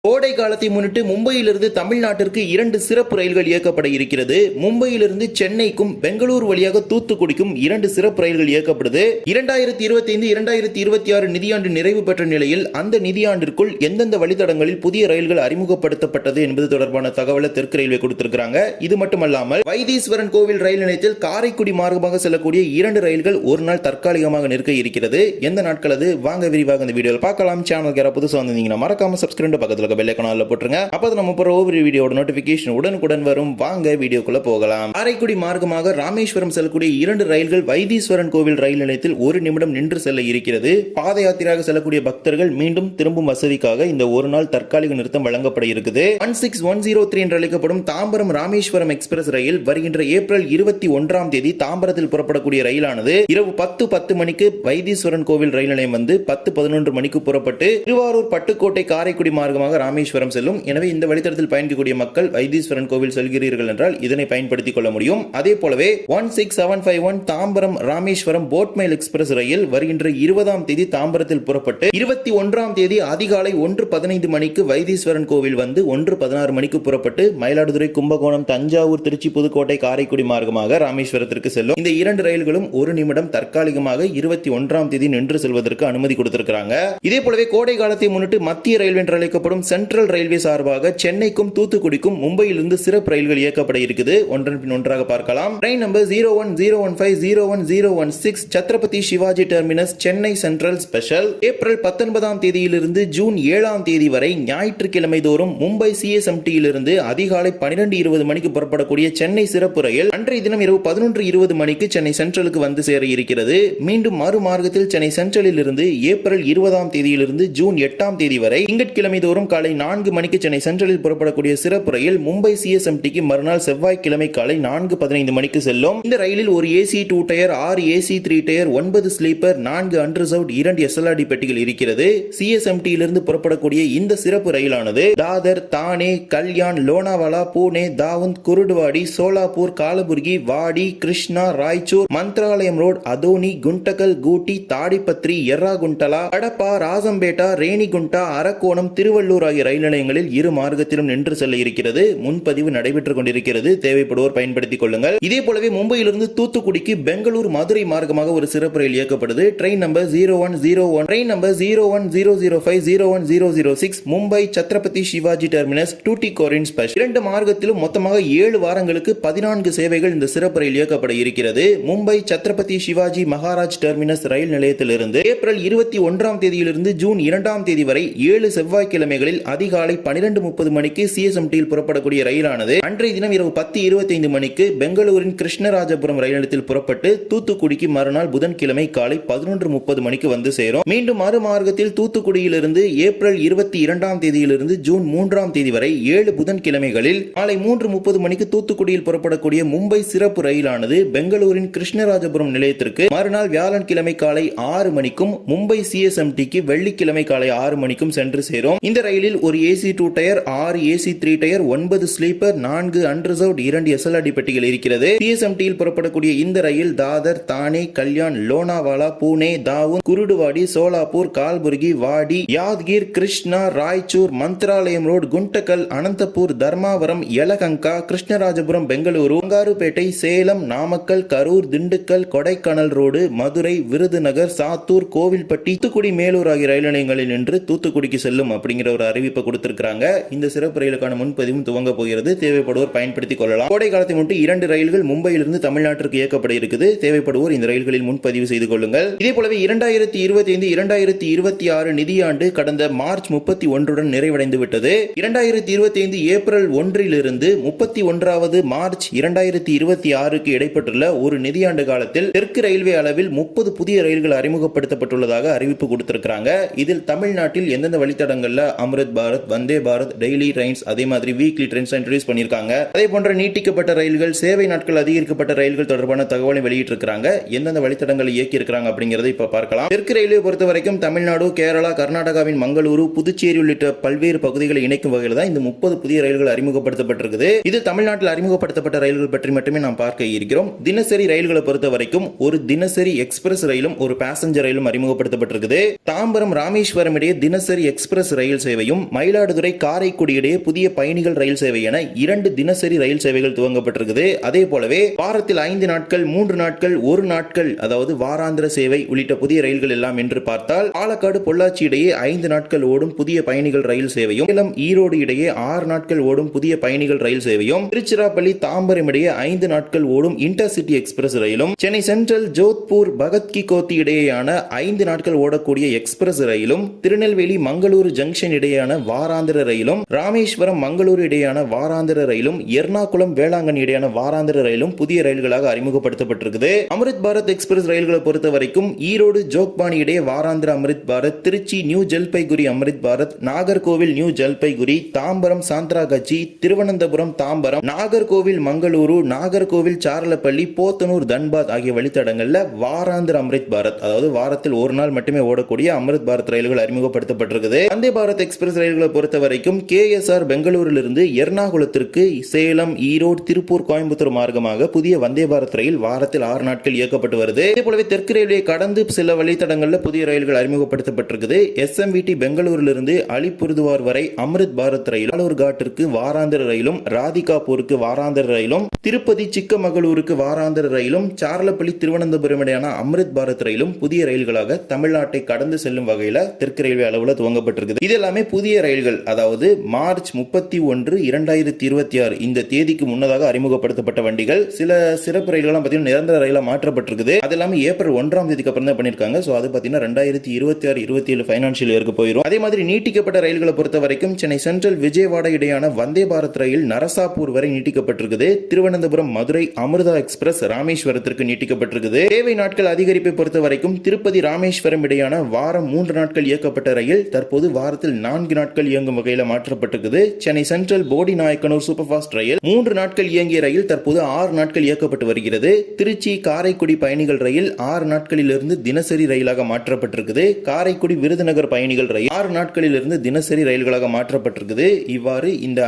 கோடை காலத்தை முன்னிட்டு மும்பையிலிருந்து தமிழ்நாட்டிற்கு 2 சிறப்பு ரயில்கள் இயக்கப்பட இருக்கிறது. மும்பையிலிருந்து சென்னைக்கும் பெங்களூரு வழியாக தூத்துக்குடிக்கும் 2 சிறப்பு ரயில்கள் இயக்கப்படுது. 2025-2026 நிதியாண்டு நிறைவு பெற்ற நிலையில் அந்த நிதியாண்டிற்குள் எந்தெந்த வழித்தடங்களில் புதிய ரயில்கள் அறிமுகப்படுத்தப்பட்டது என்பது தொடர்பான தகவலை தெற்கு ரயில்வே கொடுத்திருக்கிறாங்க. இது மட்டுமல்லாமல் வைத்தீஸ்வரன் கோவில் ரயில் நிலையத்தில் காரைக்குடி மார்க்கமாக செல்லக்கூடிய 2 ரயில்கள் ஒரு நாள் தற்காலிகமாக நிற்க இருக்கிறது. எந்த நாட்கள் அது வாங்க விரிவாக இந்த வீடியோவில் பார்க்கலாம். சேனலுக்கு யாராவது புதுசாக வந்தீங்கன்னா மறக்காம சப்ஸ்கிரைப் பக்கத்தில் பெல் ஐகான்ல போட்டுருங்க. அப்போ நம்ம போற ஒவ்வொரு வீடியோட நோட்டிபிகேஷன் உடனுக்குடன் வரும். வாங்க வீடியோக்குள்ள போகலாம். காரைக்குடி மார்க்கமாக ராமேஸ்வரம் செல்லக்கூடிய 2 ரயில்கள் வைத்தீஸ்வரன் கோவில் ரயில் நிலையத்தில் 1 நிமிடம் நின்று செல்ல இருக்கிறது. பாத யாத்திரையாக செல்லக்கூடிய பக்தர்கள் மீண்டும் திரும்பும் வசதிக்காக இந்த ஒரு நாள் தற்காலிக நிறுத்தம் வழங்கப்பட இருக்குது. 16103 என்று அழைக்கப்படும் தாம்பரம் ராமேஸ்வரம் எக்ஸ்பிரஸ் ரயில் வருகின்ற ஏப்ரல் 21ஆம் தேதி தாம்பரத்தில் புறப்படக்கூடிய ரயிலானது இரவு 10:10 மணிக்கு வைத்தீஸ்வரன் கோவில் ரயில் நிலையம் வந்து 10:11 மணிக்கு புறப்பட்டு திருவாரூர் பட்டுக்கோட்டை காரைக்குடி மார்க்கமாக ராமேஸ்வரம் செல்லும். எனவே இந்த வழித்தடத்தில் பயணிக்கக்கூடிய மக்கள் வைத்தீஸ்வரன் கோவில் செல்கிறீர்கள் என்றால் இதனை பயன்படுத்திக் கொள்ள முடியும். அதே போலவே 16751 தாம்பரம் ராமேஸ்வரம் போட்மெயில் எக்ஸ்பிரஸ் ரயில் வருகின்ற 20ஆம் தேதி தாம்பரத்தில் புறப்பட்டு 21ஆம் தேதி அதிகாலை 1:15 மணிக்கு வைத்தீஸ்வரன் கோவில் வந்து 1:16 மணிக்கு புறப்பட்டு மயிலாடுதுறை, கும்பகோணம், தஞ்சாவூர், திருச்சி, புதுக்கோட்டை, காரைக்குடி மார்க்கமாக ராமேஸ்வரத்திற்கு செல்லும். இந்த 2 ரயில்களும் 1 நிமிடம் தற்காலிகமாக 21ஆம் தேதி நின்று செல்வதற்கு அனுமதி கொடுத்திருக்கிறாங்க. இதே போலவே கோடை காலத்தை முன்னிட்டு மத்திய ரயில்வே என்று அழைக்கப்படும் சென்ட்ரல் ரயில்வே சார்பாக சென்னைக்கும் தூத்துக்குடிக்கும் மும்பையிலிருந்து சிறப்பு ரயில்கள் இயக்கப்பட இருக்குது. ஒன்றன் பின் ஒன்றாக பார்க்கலாம். Train number 0101501016 Chhatrapati Shivaji terminus Chennai central special April 19ஆம் தேதியிலிருந்து ஜூன் 7ஆம் தேதி வரை ஞாயிற்றுக்கிழமை தோறும் மும்பை சிஎஸ்எம்டியிலிருந்து அதிகாலை 12:20 மணிக்கு புறப்படக்கூடிய சென்னை சிறப்பு ரயில் அன்றைய தினம் இரவு 11:20 மணிக்கு சென்னை சென்ட்ரலுக்கு வந்து சேர இருக்கிறது. மீண்டும் மறுமார்க்கத்தில் சென்னை சென்ட்ரலில் இருந்து ஏப்ரல் 20ஆம் தேதியிலிருந்து ஜூன் 8ஆம் தேதி வரை திங்கட்கிழமை தோறும் காலை 4 மணிக்கு சென்னை சென்ட்ரலில் புறப்படக்கூடிய சிறப்பு ரயில் மும்பை சிஎஸ்எம்டிக்கு மறுநாள் செவ்வாய்க்கிழமை காலை 4:15 மணிக்கு செல்லும். இந்த ரயிலில் ஒரு AC 2 tier, 6 AC 3 tier, 9 sleeper, 4 unreserved, 2 SLRD பெட்டிகள் இருக்கிறது. சிஎஸ்எம்டியிலிருந்து புறப்படக்கூடிய இந்த சிறப்பு ரயிலானது தாதர், தானே, கல்யாண், லோனாவாலா, பூனே, தாவந்த், குருடுவாடி, சோலாப்பூர், காலபுர்கி, வாடி, கிருஷ்ணா, ராய்ச்சூர், மந்த்ராலயம் ரோட், அதோனி, குண்டகல், கூட்டி, தாடிப்பத்ரி, எர்ராகுண்டலா, கடப்பா, ராசம்பேட்டா, ரேணிகுண்டா, அரக்கோணம், திருவள்ளூர் ஆகிய ரயில் நிலையங்களில் 2 மார்க்கத்திலும் நின்று செல்ல இருக்கிறது. முன்பதிவு நடைபெற்றுக் கொண்டிருக்கிறது. தேவைப்படுவோர் பயன்படுத்திக் கொள்ளுங்கள். இதே போலவே மும்பையிலிருந்து தூத்துக்குடிக்கு பெங்களூர், மதுரை மார்க்கமாக ஒரு சிறப்பு ரயில் இயக்கப்படுது. Train number 0101, train number 0100501006 Mumbai Chhatrapati Shivaji terminus Tuticorin special 2 மார்க்கத்திலும் மொத்தமாக 7 வாரங்களுக்கு 14 சேவைகள் இந்த சிறப்பு ரயில் இயக்கப்பட இருக்கிறது. மும்பை சத்ரபதி சிவாஜி மகாராஜ் டெர்மினஸ் ரயில் நிலையத்திலிருந்து ஏப்ரல் 21ஆம் தேதியிலிருந்து ஜூன் 2ஆம் தேதி வரை 7 செவ்வாய்க்கிழமைகளில் அதிகாலை 12:30 மணிக்கு சிஎஸ்எம்டியில் புறப்படக்கூடிய ரயிலானது அன்றைய தினம் இரவு 10:25 மணிக்கு பெங்களூரின் கிருஷ்ணராஜபுரம் ரயில் நிலையத்தில் புறப்பட்டு தூத்துக்குடிக்கு மறுநாள் புதன்கிழமை காலை 11:30 மணிக்கு வந்து சேரும். மீண்டும் மறுமார்க்கத்தில் தூத்துக்குடியிலிருந்து ஏப்ரல் 22ஆம் தேதியிலிருந்து ஜூன் 3ஆம் தேதி வரை 7 புதன்கிழமைகளில் காலை 3:30 மணிக்கு தூத்துக்குடியில் புறப்படக்கூடிய மும்பை சிறப்பு ரயிலானது பெங்களூரின் கிருஷ்ணராஜபுரம் நிலையத்திற்கு மறுநாள் வியாழன்கிழமை காலை 6 மணிக்கும் மும்பை சிஎஸ்எம்டிக்கு வெள்ளிக்கிழமை காலை 6 மணிக்கும் சென்று சேரும். இந்த ரயிலில் ஒரு AC 2 tier, 6 AC 3 tier, 9 sleeper, 4 unreserved, 2 SLRD பெட்டிகள் இருக்கிறது. சிஎஸ்எம்டியில் புறப்படக்கூடிய இந்த ரயில் தாதர், தானே, கல்யாண், லோனாவாலா, பூனே, தாவூத், குருடுவாடி, சோலாப்பூர், கால்புர்கி, வாடி, யாத்கீர், கிருஷ்ணா, ராய்ச்சூர், மந்த்ராலயம் ரோட், குண்டகல், அனந்தபூர், தர்மாவரம், யலகங்கா, கிருஷ்ணராஜபுரம், பெங்களூரு, பங்காருப்பேட்டை, சேலம், நாமக்கல், கரூர், திண்டுக்கல், கொடைக்கானல் ரோடு, மதுரை, விருதுநகர், சாத்தூர், கோவில்பட்டி, தூத்துக்குடி, மேலூர் ஆகிய ரயில் நிலையங்களில் நின்று தூத்துக்குடிக்கு செல்லும் அப்படிங்கிற ஒரு அறிவிப்பை கொடுத்திருக்காங்க. இந்த சிறப்பு ரயிலுக்கான முன்பதிவும் துவங்க போகிறது. தேவைப்படுவோர் பயன்படுத்திக் கொள்ளலாம். கோடை காலத்தை முன்னிட்டு 2 ரயில்கள் மும்பையிலிருந்து தமிழ்நாட்டிற்கு இயக்கப்பட இருக்குது. தேவைப்படுவோர் இந்த ரயில்களில் முன்பதிவு செய்து கொள்ளுங்கள். இதே போலவே 2025-2026 நிதியாண்டு கடந்த மார்ச் 31 நிறைவடைந்து விட்டது. 2025 ஏப்ரல் 1 31வது மார்ச் 2026க்கு இடைப்பட்டுள்ள ஒரு நிதியாண்டு காலத்தில் தெற்கு ரயில்வே அளவில் 30 புதிய ரயில்கள் அறிமுகப்படுத்தப்பட்டுள்ளதாக அறிவிப்பு கொடுத்திருக்கிறாங்க. இதில் தமிழ்நாட்டில் எந்தெந்த வழித்தடங்கள்ல அம்ருத் பாரத், வந்தே பாரத், டெய்லி ட்ரெயின்ஸ், அதே மாதிரி வீக்லி ட்ரெயின்ஸ் இன்ட்ரோடியூஸ் பண்ணிருக்காங்க. அதே போன்ற நீட்டிக்கப்பட்ட ரயில்கள், சேவை நாட்கள் அதிகரிக்கப்பட்ட ரயில்கள் தொடர்பான தகவலை வெளியிட்டிருக்காங்க. எந்தெந்த வழித்தடங்களை இயக்கி இருக்கிறாங்க அப்படிங்கறதை இப்ப பார்க்கலாம். தெற்கு ரயில்வே பொறுத்த வரைக்கும் தமிழ்நாடு, கேரளா, கர்நாடகாவின் மங்களூரு, புதுச்சேரி உள்ளிட்ட பல்வேறு பகுதிகளை இணைக்கும் வகையில் தான் இந்த 30 புதிய ரயில்கள் அறிமுகப்படுத்தப்பட்டிருக்குது. இது தமிழ்நாட்டில் அறிமுகப்படுத்தப்பட்ட ரயில்கள் பற்றி மட்டுமே நாம் பார்க்க இருக்கிறோம். தினசரி ரயில்களை பொறுத்த வரைக்கும் ஒரு தினசரி எக்ஸ்பிரஸ் ரயிலும் ஒரு பேசஞ்சர் ரயிலும் அறிமுகப்படுத்தப்பட்டிருக்குது. தாம்பரம் ராமேஸ்வரம் இடையே தினசரி எக்ஸ்பிரஸ் ரயில் சேவையும் சேவையும், மயிலாடுதுறை காரைக்குடி இடையே புதிய பயணிகள் ரயில் சேவை என 2 தினசரி ரயில் சேவைகள் துவங்கப்பட்டிருக்குது. அதே போலவே வாரத்தில் 5 நாட்கள், 3 நாட்கள், 1 நாட்கள், அதாவது வாராந்திர சேவை உள்ளிட்ட புதிய ரயில்கள் எல்லாம் என்று பார்த்தால் பாலக்காடு பொள்ளாச்சி இடையே 5 நாட்கள் ஓடும் புதிய பயணிகள் ரயில் சேவையும், சேலம் ஈரோடு இடையே 6 நாட்கள் ஓடும் புதிய பயணிகள் ரயில் சேவையும், திருச்சிராப்பள்ளி தாம்பரம் இடையே 5 நாட்கள் ஓடும் இன்டர்சிட்டி எக்ஸ்பிரஸ் ரயிலும், சென்னை சென்ட்ரல் ஜோத்பூர் பகத் கி கோத்தி இடையேயான 5 நாட்கள் ஓடக்கூடிய எக்ஸ்பிரஸ் ரயிலும், திருநெல்வேலி மங்களூரு ஜங்ஷன் இடையேயான வாராந்திர ரயிலும், ராமேஸ்வரம் மங்களூரு இடையேயான வாராந்திர ரயிலும், எர்ணாகுளம் வேளாங்கண்ணி இடையேயான வாராந்திர ரயிலும் புதிய ரயில்களாக அறிமுகப்படுத்தப்பட்டிருக்குது. அமிர்த் பாரத் எக்ஸ்பிரஸ் ரயில்களை பொறுத்த வரைக்கும் ஈரோடு ஜோக்பானி இடையே வாராந்திர அமிர்த் பாரத், திருச்சி நியூ ஜல்பைகுரி அமிர்த் பாரத், நாகர்கோவில் நியூ ஜல்பைகுரி, தாம்பரம் சாந்திராகச்சி, திருவனந்தபுரம் தாம்பரம், நாகர்கோவில் மங்களூரு, நாகர்கோவில் சார்லப்பள்ளி, போத்தனூர் தன்பாத் ஆகிய வழித்தடங்கள்ல வாராந்திர அமிர்த் பாரத், அதாவது வாரத்தில் ஒரு நாள் மட்டுமே ஓடக்கூடிய அமிர்த் பாரத் ரயில்கள் அறிமுகப்படுத்தப்பட்டிருக்குது. வந்தே பாரத் எக்ஸ்பிரஸ் ரயில்களை பொறுத்த வரைக்கும் KSR பெங்களூரிலிருந்து எர்ணாகுளத்திற்கு சேலம், ஈரோடு, திருப்பூர், கோயம்புத்தூர் மார்க்கமாக புதிய வந்தே பாரத் ரயில் வாரத்தில் 6 நாட்கள் இயக்கப்பட்டு வருது. இதே போலவே தெற்கு ரயில்வே கடந்து சில வழித்தடங்களில் புதிய ரயில்கள் அறிமுகப்படுத்தப்பட்டிருக்குது. SMVT பெங்களூரிலிருந்து அலிபுர்துவார் வரை அமிர்த் பாரத் ரயில், ஆலூர்காட்டிற்கு வாராந்திர ரயிலும், ராதிகாபூருக்கு வாராந்திர ரயிலும், திருப்பதி சிக்கமகளூருக்கு வாராந்திர ரயிலும், சார்லப்பள்ளி திருவனந்தபுரம் இடையான அமிர்த் பாரத் ரயிலும் புதிய ரயில்களாக தமிழ்நாட்டை கடந்து செல்லும் வகையில் தெற்கு ரயில்வே அளவில் துவங்கப்பட்டிருக்குது. இது எல்லாமே புதிய ரயில்கள், அதாவது மார்ச் 31, 2026 இந்த தேதிக்கு முன்னதாக அறிமுகப்படுத்தப்பட்ட வண்டிகள். சில சிறப்பு ரயில்கள் பார்த்தீங்கன்னா நிரந்தர ரயிலாக மாற்றப்பட்டிருக்குது. அது எல்லாமே ஏப்ரல் 1ஆம் தேதிக்கு அப்புறம் தான் பண்ணியிருக்காங்க. ஸோ அது பார்த்தீங்கன்னா 2026-27 ஃபைனான்சியல் இயருக்கு போயிடும். அதே மாதிரி நீட்டிக்கப்பட்ட ரயில்களை பொறுத்த வரைக்கும் சென்னை சென்ட்ரல் விஜயவாடா இடையான வந்தே பாரத் ரயில் நரசாப்பூர் வரை நீட்டிக்கப்பட்டிருக்குது. திருவனந்தபுரம் மதுரை அமிர்தா எக்ஸ்பிரஸ் ராமேஸ்வரத்திற்கு நீட்டிக்கப்பட்டிருக்குது. சேவை நாட்கள் அதிகரிப்பை பொறுத்த வரைக்கும் திருப்பதி ராமேஸ்வரம் இடையான வாரம் 3 நாட்கள் இயக்கப்பட்ட ரயில் தற்போது வாரத்தில் 4 நாட்கள் இயங்கும் வகையில் மாற்றப்பட்டிருக்குது. சென்னை சென்ட்ரல் போடி நாயக்கனூர் சூப்பர் ஃபாஸ்ட் ரயில் 3 நாட்கள் இயங்கிய ரயில் தற்போது 6 நாட்கள் இயக்கப்பட்டு வருகிறது. திருச்சி காரைக்குடி பயணிகள் ரயில் 6 நாட்களிலிருந்து தினசரி ரயிலாக மாற்றப்பட்டிருக்குது. காரைக்குடி விருதுநகர் பயணிகள் ரயில் 6 நாட்களிலிருந்து தினசரி ரயில்களாக மாற்றப்பட்டிருக்குது. இவ்வாறு இந்த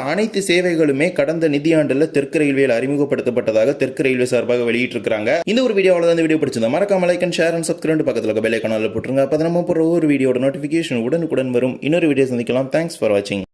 அனைத்து சேவைகளுமே கடந்த நிதியாண்டில் தெற்கு ரயில்வேயில் அறிமுகப்படுத்தப்பட்டதாக தெற்கு ரயில்வே சார்பாக வெளியிட்டிருக்கிறாங்க. இந்த ஒரு வீடியோவில் தான் இந்த வீடியோ பிடிச்சிருந்தா மறக்காம like and share and subscribe, பக்கத்தில் பெல் ஐகானை போட்டுருங்க. அப்போ நம்ம போற ஒரு வீடியோட நோட்டிஃபிகேஷன் உடனுக்குடன் வரும். இன்னொரு வீடியோ சந்திக்கலாம். தேங்க்ஸ் ஃபார் வாட்சிங்.